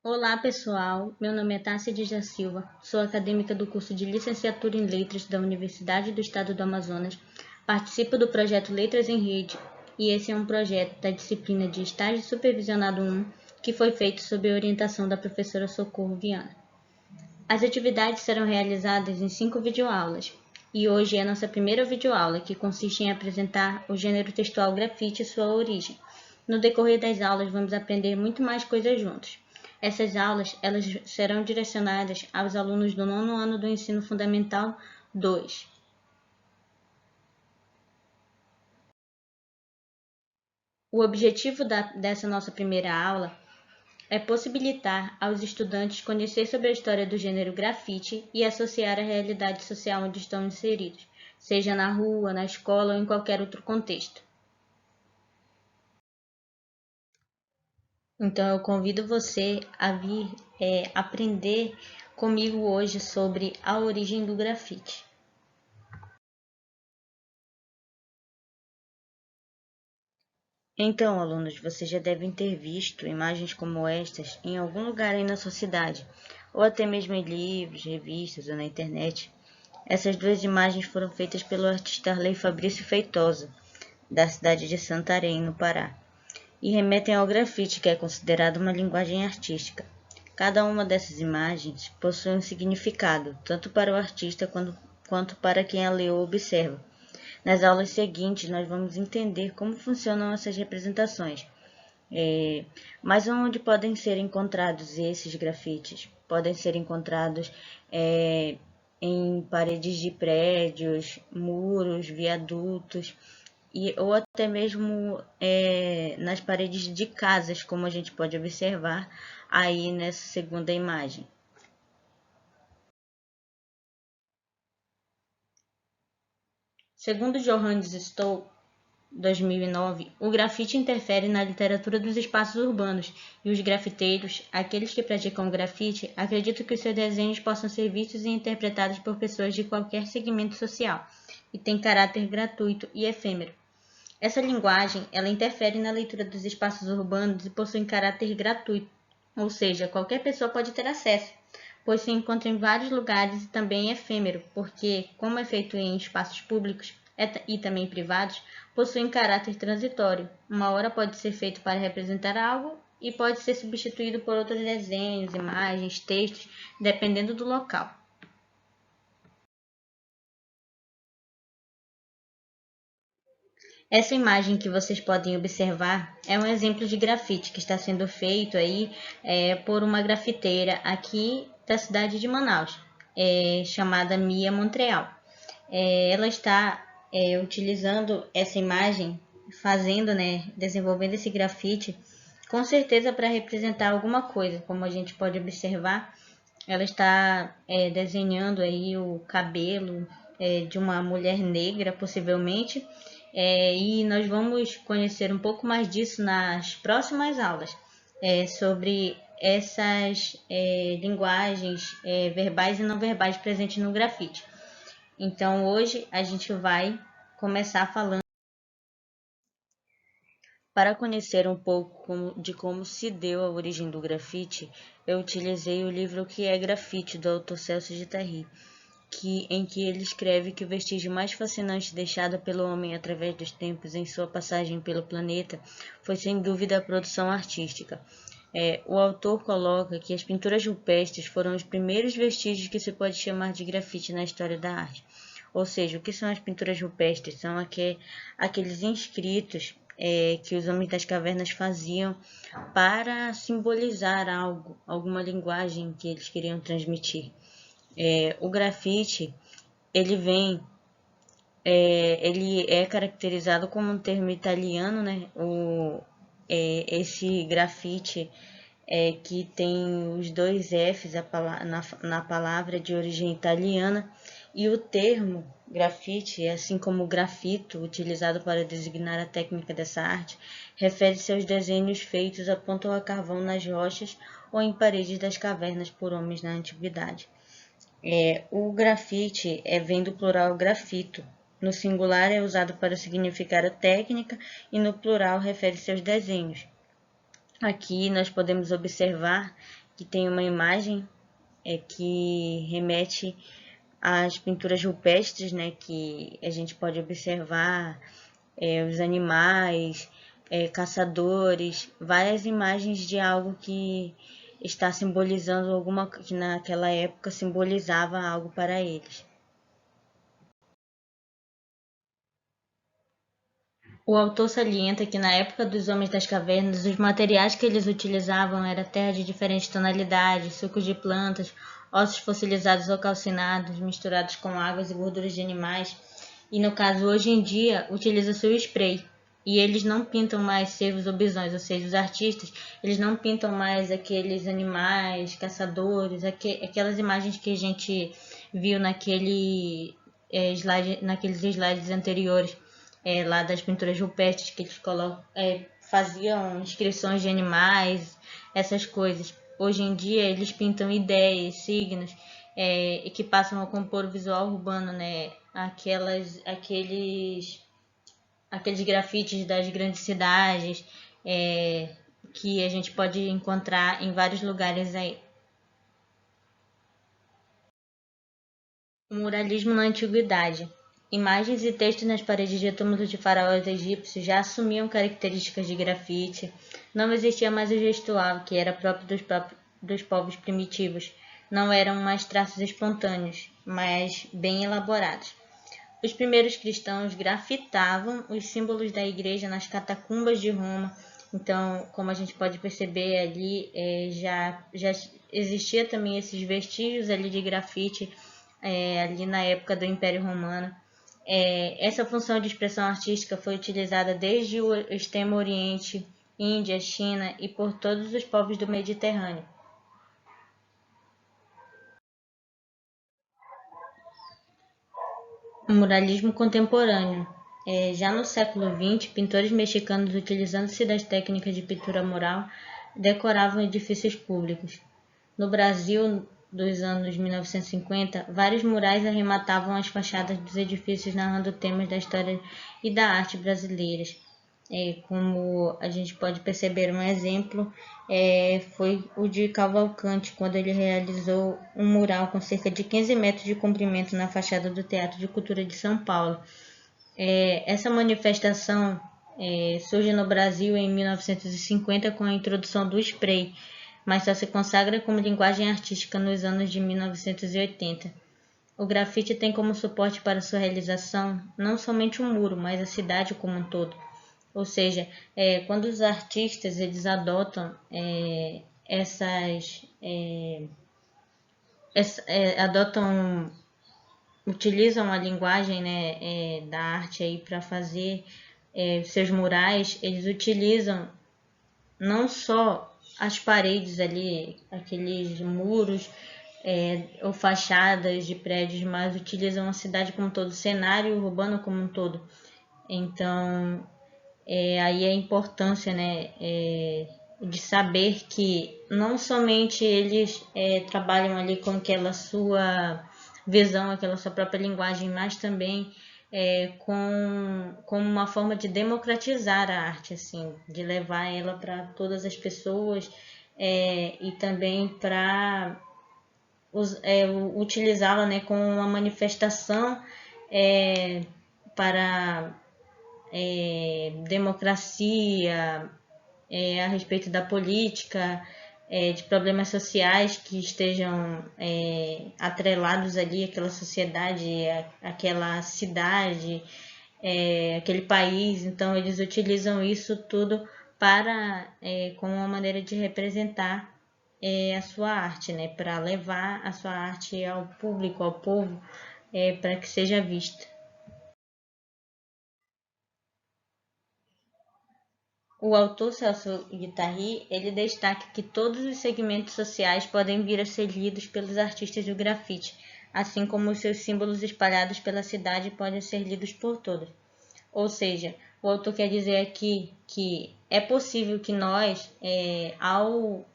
Olá pessoal, meu nome é Tássia da Silva, sou acadêmica do curso de Licenciatura em Letras da Universidade do Estado do Amazonas, participo do projeto Letras em Rede e esse é um projeto da disciplina de Estágio Supervisionado 1 que foi feito sob a orientação da professora Socorro Viana. As atividades serão realizadas em 5 videoaulas e hoje é a nossa primeira videoaula que consiste em apresentar o gênero textual grafite e sua origem. No decorrer das aulas vamos aprender muito mais coisas juntos. Essas aulas elas serão direcionadas aos alunos do 9º ano do Ensino Fundamental 2. O objetivo dessa nossa primeira aula é possibilitar aos estudantes conhecer sobre a história do gênero grafite e associar a realidade social onde estão inseridos, seja na rua, na escola ou em qualquer outro contexto. Então eu convido você a vir aprender comigo hoje sobre a origem do grafite. Então, alunos, vocês já devem ter visto imagens como estas em algum lugar aí na sua cidade, ou até mesmo em livros, revistas ou na internet. Essas duas imagens foram feitas pelo artista Arley Fabrício Feitosa, da cidade de Santarém, no Pará, e remetem ao grafite, que é considerado uma linguagem artística. Cada uma dessas imagens possui um significado, tanto para o artista quanto para quem a lê ou observa. Nas aulas seguintes, nós vamos entender como funcionam essas representações, mas onde podem ser encontrados esses grafites? Podem ser encontrados em paredes de prédios, muros, viadutos, ou até mesmo nas paredes de casas, como a gente pode observar aí nessa segunda imagem. Segundo Johannes Stoll, 2009, o grafite interfere na literatura dos espaços urbanos e os grafiteiros, aqueles que praticam grafite, acreditam que os seus desenhos possam ser vistos e interpretados por pessoas de qualquer segmento social e têm caráter gratuito e efêmero. Essa linguagem, ela interfere na leitura dos espaços urbanos e possui caráter gratuito, ou seja, qualquer pessoa pode ter acesso, pois se encontra em vários lugares e também é efêmero, porque, como é feito em espaços públicos e também privados, possuem caráter transitório. Uma hora pode ser feito para representar algo e pode ser substituído por outros desenhos, imagens, textos, dependendo do local. Essa imagem que vocês podem observar é um exemplo de grafite que está sendo feito aí por uma grafiteira aqui da cidade de Manaus, chamada Mia Montreal. Ela está utilizando essa imagem, desenvolvendo esse grafite, com certeza para representar alguma coisa, como a gente pode observar. Ela está desenhando aí o cabelo de uma mulher negra, possivelmente, e nós vamos conhecer um pouco mais disso nas próximas aulas, sobre essas linguagens verbais e não verbais presentes no grafite. Então, hoje a gente vai começar falando. Para conhecer um pouco de como se deu a origem do grafite, eu utilizei o livro Que é Grafite, do autor Celso de Tarry, em que ele escreve que o vestígio mais fascinante deixado pelo homem através dos tempos em sua passagem pelo planeta foi sem dúvida a produção artística. O autor coloca que as pinturas rupestres foram os primeiros vestígios que se pode chamar de grafite na história da arte. Ou seja, o que são as pinturas rupestres? São aqueles inscritos que os homens das cavernas faziam para simbolizar algo, alguma linguagem que eles queriam transmitir. O grafite, ele é caracterizado como um termo italiano, né? Esse grafite que tem os dois Fs na palavra de origem italiana, e o termo grafite, assim como grafito, utilizado para designar a técnica dessa arte, refere-se aos desenhos feitos a ponto a carvão nas rochas ou em paredes das cavernas por homens na antiguidade. O grafite vem do plural grafito. No singular é usado para significar a técnica e no plural refere-se aos desenhos. Aqui nós podemos observar que tem uma imagem que remete às pinturas rupestres, né, que a gente pode observar os animais, caçadores, várias imagens de algo que está simbolizando alguma que naquela época simbolizava algo para eles. O autor salienta que na época dos homens das cavernas, os materiais que eles utilizavam era terra de diferentes tonalidades, sucos de plantas, ossos fossilizados ou calcinados, misturados com águas e gorduras de animais. E no caso, hoje em dia, utiliza-se o spray. E eles não pintam mais cervos ou bisões, ou seja, os artistas, eles não pintam mais aqueles animais, caçadores, aquelas imagens que a gente viu naqueles slides anteriores, lá das pinturas rupestres, que eles faziam inscrições de animais, essas coisas. Hoje em dia eles pintam ideias, signos, e que passam a compor o visual urbano, né? Aqueles grafites das grandes cidades, que a gente pode encontrar em vários lugares aí. O muralismo na antiguidade. Imagens e textos nas paredes de túmulos de faraós egípcios já assumiam características de grafite. Não existia mais o gestual, que era próprio dos povos primitivos. Não eram mais traços espontâneos, mas bem elaborados. Os primeiros cristãos grafitavam os símbolos da igreja nas catacumbas de Roma. Então, como a gente pode perceber ali, já existia também esses vestígios ali de grafite, ali na época do Império Romano. Essa função de expressão artística foi utilizada desde o Extremo Oriente, Índia, China e por todos os povos do Mediterrâneo. O muralismo contemporâneo. Já no século XX, pintores mexicanos, utilizando-se das técnicas de pintura mural, decoravam edifícios públicos. No Brasil, dos anos 1950, vários murais arrematavam as fachadas dos edifícios narrando temas da história e da arte brasileiras. Como a gente pode perceber, um exemplo foi o de Cavalcante, quando ele realizou um mural com cerca de 15 metros de comprimento na fachada do Teatro de Cultura de São Paulo. Essa manifestação surge no Brasil em 1950 com a introdução do spray, mas só se consagra como linguagem artística nos anos de 1980. O grafite tem como suporte para sua realização não somente um muro, mas a cidade como um todo. Ou seja, quando os artistas eles adotam utilizam a linguagem, né, da arte aí para fazer seus murais, eles utilizam não só as paredes ali, aqueles muros ou fachadas de prédios, mas utilizam a cidade como um todo, o cenário urbano como um todo. Então, aí a importância, né, de saber que não somente eles trabalham ali com aquela sua visão, aquela sua própria linguagem, mas também como uma forma de democratizar a arte, assim, de levar ela para todas as pessoas e também para utilizá-la, né, como uma manifestação para democracia, a respeito da política, de problemas sociais que estejam atrelados ali àquela sociedade, àquela cidade, aquele país. Então, eles utilizam isso tudo como uma maneira de representar a sua arte, né? Para levar a sua arte ao público, ao povo, para que seja vista. O autor Celso Guattari, ele destaca que todos os segmentos sociais podem vir a ser lidos pelos artistas do grafite, assim como os seus símbolos espalhados pela cidade podem ser lidos por todos. Ou seja, o autor quer dizer aqui que é possível que nós, ao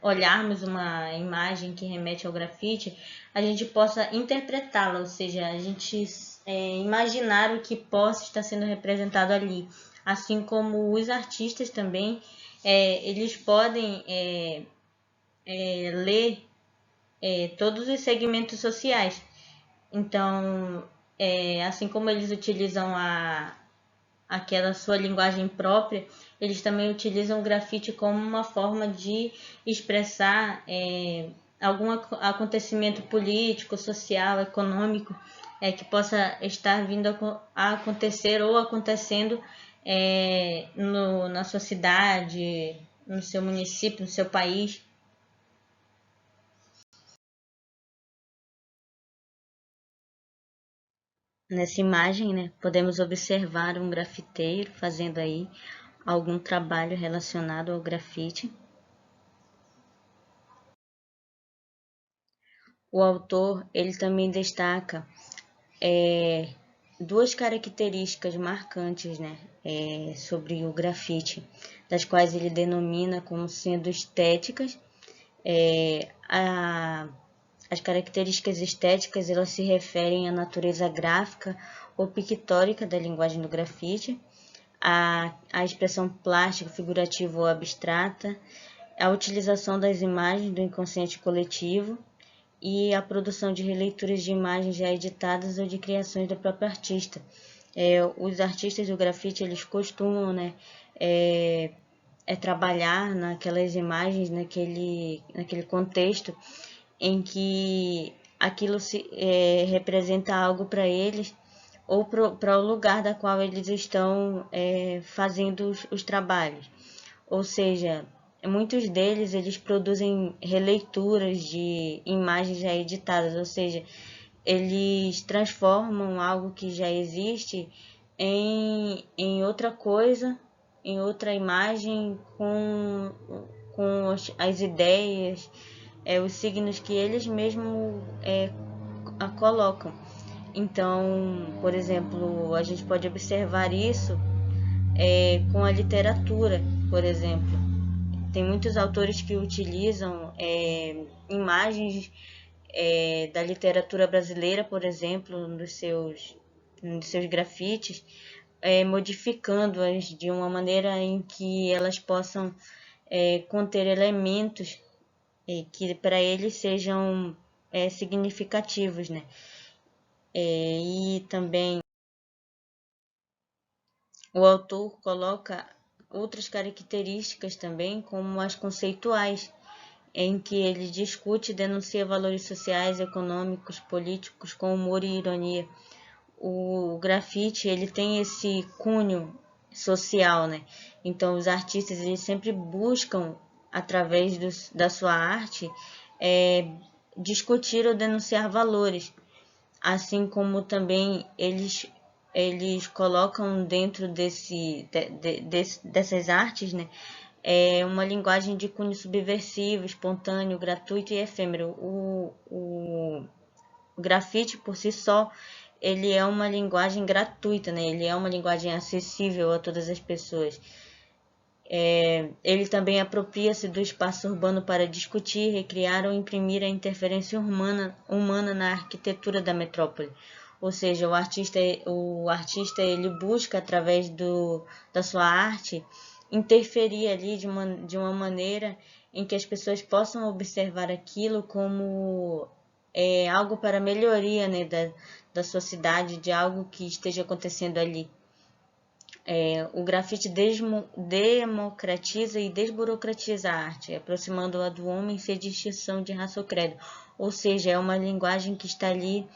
olharmos uma imagem que remete ao grafite, a gente possa interpretá-la, ou seja, a gente imaginar o que possa estar sendo representado ali. Assim como os artistas também, eles podem ler todos os segmentos sociais. Então, assim como eles utilizam aquela sua linguagem própria, eles também utilizam o grafite como uma forma de expressar algum acontecimento político, social, econômico que possa estar vindo a acontecer ou acontecendo na sua cidade, no seu município, no seu país. Nessa imagem, né, podemos observar um grafiteiro fazendo aí algum trabalho relacionado ao grafite. O autor, ele também destaca duas características marcantes, né, sobre o grafite, das quais ele denomina como sendo estéticas. As características estéticas, elas se referem à natureza gráfica ou pictórica da linguagem do grafite, a expressão plástica, figurativa ou abstrata, a utilização das imagens do inconsciente coletivo e a produção de releituras de imagens já editadas ou de criações do próprio artista. Os artistas do grafite, eles costumam, né, trabalhar naquelas imagens, naquele contexto em que aquilo representa algo para eles ou para o lugar da qual eles estão fazendo os trabalhos. Ou seja, muitos deles eles produzem releituras de imagens já editadas, ou seja, eles transformam algo que já existe em outra coisa, em outra imagem com as ideias, os signos que eles mesmos colocam. Então, por exemplo, a gente pode observar isso com a literatura, por exemplo. Tem muitos autores que utilizam imagens da literatura brasileira, por exemplo, nos seus grafites, modificando-as de uma maneira em que elas possam conter elementos que para eles sejam significativos, né? E também o autor coloca outras características também, como as conceituais, em que ele discute e denuncia valores sociais, econômicos, políticos com humor e ironia. O grafite, ele tem esse cunho social, né? Então os artistas, eles sempre buscam, através da sua arte, discutir ou denunciar valores, assim como também eles colocam dentro dessas artes, né, uma linguagem de cunho subversivo, espontâneo, gratuito e efêmero. O grafite, por si só, ele é uma linguagem gratuita, né? Ele é uma linguagem acessível a todas as pessoas. Ele também apropria-se do espaço urbano para discutir, recriar ou imprimir a interferência humana na arquitetura da metrópole. Ou seja, o artista ele busca, através da sua arte, interferir ali de uma maneira em que as pessoas possam observar aquilo como algo para melhoria, né, da sua cidade, de algo que esteja acontecendo ali. O grafite democratiza e desburocratiza a arte, aproximando-a do homem sem distinção de raça ou credo. Ou seja, é uma linguagem que está ali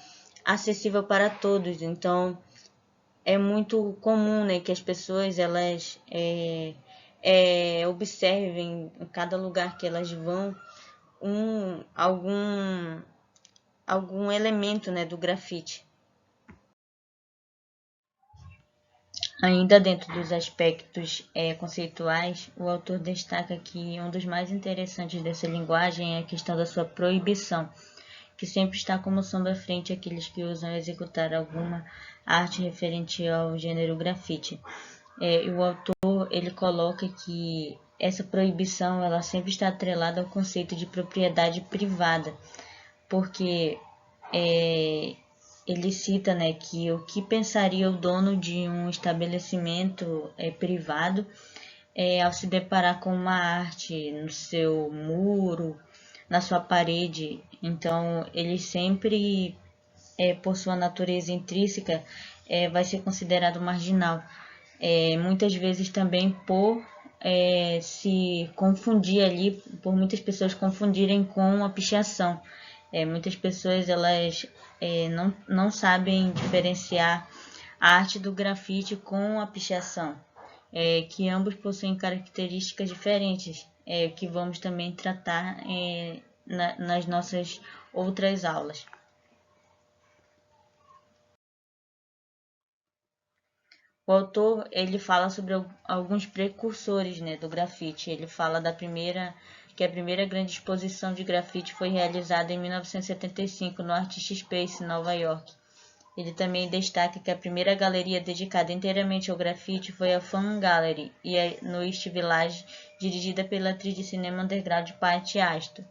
acessível para todos. Então, é muito comum, né, que as pessoas elas observem em cada lugar que elas vão algum elemento, né, do grafite. Ainda dentro dos aspectos conceituais, o autor destaca que um dos mais interessantes dessa linguagem é a questão da sua proibição, que sempre está como sombra frente àqueles que ousam executar alguma arte referente ao gênero grafite. E o autor ele coloca que essa proibição ela sempre está atrelada ao conceito de propriedade privada, porque ele cita, né, que o que pensaria o dono de um estabelecimento privado ao se deparar com uma arte no seu muro na sua parede. Então, ele sempre, por sua natureza intrínseca, vai ser considerado marginal. Muitas vezes também por se confundir ali, por muitas pessoas confundirem com a pichação. Muitas pessoas elas não sabem diferenciar a arte do grafite com a pichação, que ambos possuem características diferentes, que vamos também tratar nas nossas outras aulas. O autor ele fala sobre alguns precursores, né, do grafite. Ele fala que a primeira grande exposição de grafite foi realizada em 1975 no Artist Space, em Nova York. Ele também destaca que a primeira galeria dedicada inteiramente ao grafite foi a Fan Gallery, no East Village, dirigida pela atriz de cinema underground Patty Astor.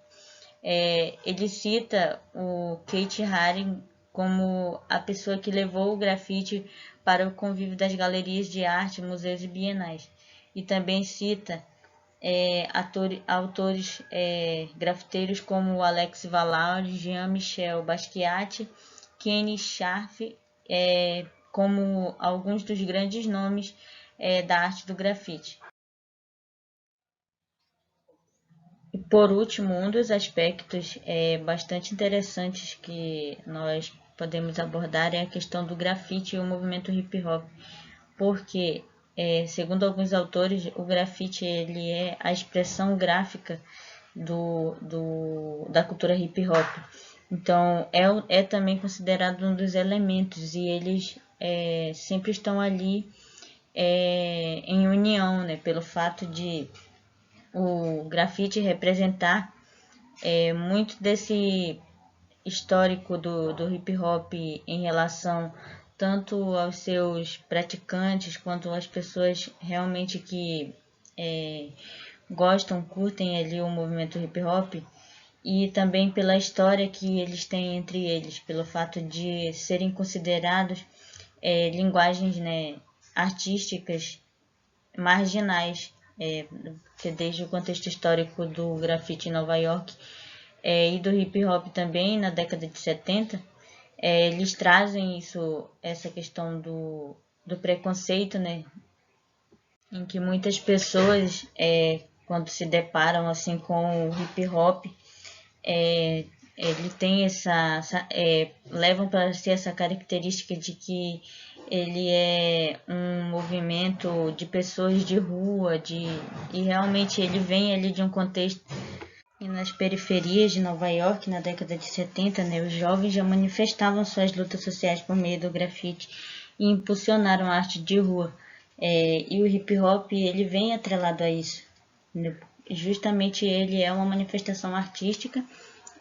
Ele cita o Kate Haring como a pessoa que levou o grafite para o convívio das galerias de arte, museus e bienais. E também cita autores grafiteiros como Alex Valaud, Jean-Michel Basquiat, Kenny Scharf, como alguns dos grandes nomes da arte do grafite. E por último, um dos aspectos bastante interessantes que nós podemos abordar é a questão do grafite e o movimento hip hop, porque, segundo alguns autores, o grafite ele é a expressão gráfica da cultura hip hop. Então, é também considerado um dos elementos e eles sempre estão ali em união, né, pelo fato de o grafite representar muito desse histórico do hip hop em relação tanto aos seus praticantes quanto às pessoas realmente que gostam, curtem ali o movimento hip hop, e também pela história que eles têm entre eles, pelo fato de serem considerados linguagens, né, artísticas marginais, que desde o contexto histórico do grafite em Nova York e do hip hop também na década de 70, eles trazem essa questão do preconceito, né, em que muitas pessoas, quando se deparam assim com o hip hop, ele tem levam para si essa característica de que ele é um movimento de pessoas de rua, e realmente ele vem ali de um contexto. E nas periferias de Nova York, na década de 70, né, os jovens já manifestavam suas lutas sociais por meio do grafite e impulsionaram a arte de rua. E o hip hop ele vem atrelado a isso, né? Justamente ele é uma manifestação artística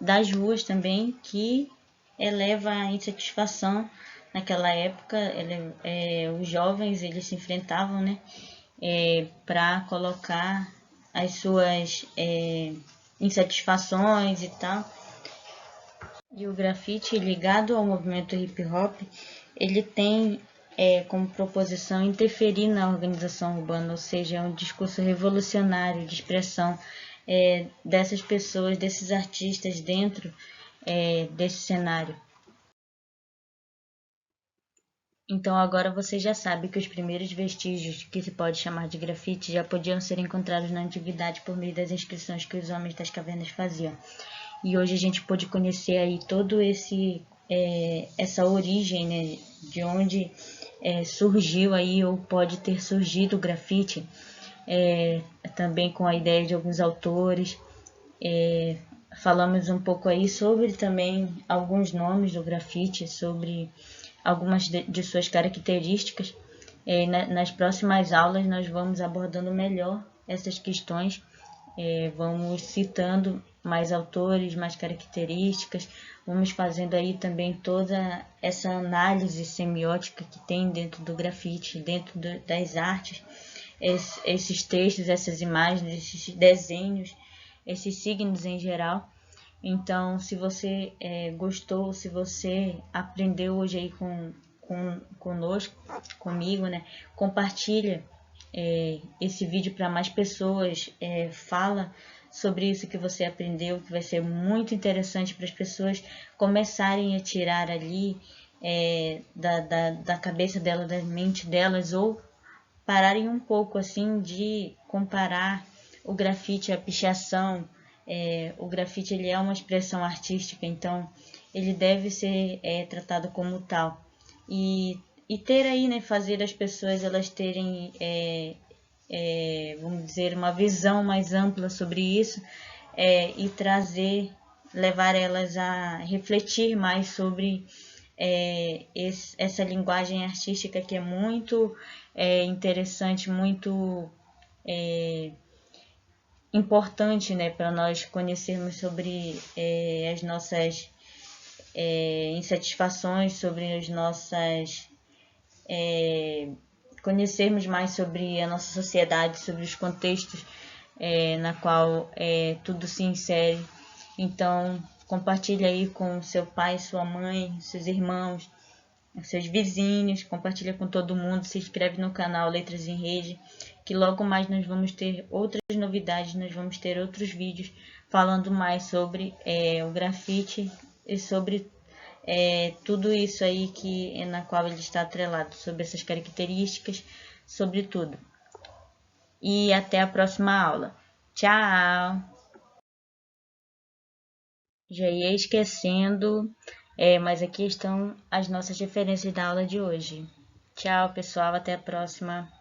das ruas também, que eleva a insatisfação. Naquela época, os jovens eles se enfrentavam, né, para colocar as suas insatisfações e tal. E o grafite ligado ao movimento hip hop, ele tem como proposição interferir na organização urbana, ou seja, é um discurso revolucionário de expressão dessas pessoas, desses artistas dentro desse cenário. Então agora você já sabe que os primeiros vestígios que se pode chamar de grafite já podiam ser encontrados na antiguidade por meio das inscrições que os homens das cavernas faziam. E hoje a gente pôde conhecer aí todo essa origem, né, de onde surgiu aí ou pode ter surgido o grafite, também com a ideia de alguns autores. Falamos um pouco aí sobre também alguns nomes do grafite, sobre algumas de suas características. Nas próximas aulas nós vamos abordando melhor essas questões, vamos citando mais autores, mais características, vamos fazendo aí também toda essa análise semiótica que tem dentro do grafite, dentro das artes, esses textos, essas imagens, esses desenhos, esses signos em geral. Então, se você gostou, se você aprendeu hoje aí conosco, comigo, né, compartilha esse vídeo para mais pessoas, fala sobre isso que você aprendeu, que vai ser muito interessante para as pessoas começarem a tirar ali da cabeça delas, da mente delas, ou pararem um pouco assim de comparar o grafite à pichação. O grafite ele é uma expressão artística, então ele deve ser tratado como tal. E ter aí, né, fazer as pessoas elas terem, vamos dizer, uma visão mais ampla sobre isso, e levar elas a refletir mais sobre essa linguagem artística que é muito interessante, muito importante, né, para nós conhecermos sobre as nossas insatisfações, sobre as nossas conhecermos mais sobre a nossa sociedade, sobre os contextos na qual tudo se insere. Então, compartilhe aí com seu pai, sua mãe, seus irmãos, seus vizinhos, compartilha com todo mundo, se inscreve no canal Letras em Rede, que logo mais nós vamos ter outras novidades, nós vamos ter outros vídeos falando mais sobre o grafite e sobre tudo isso aí na qual ele está atrelado, sobre essas características, sobre tudo. E até a próxima aula. Tchau! Já ia esquecendo, mas aqui estão as nossas referências da aula de hoje. Tchau, pessoal, até a próxima.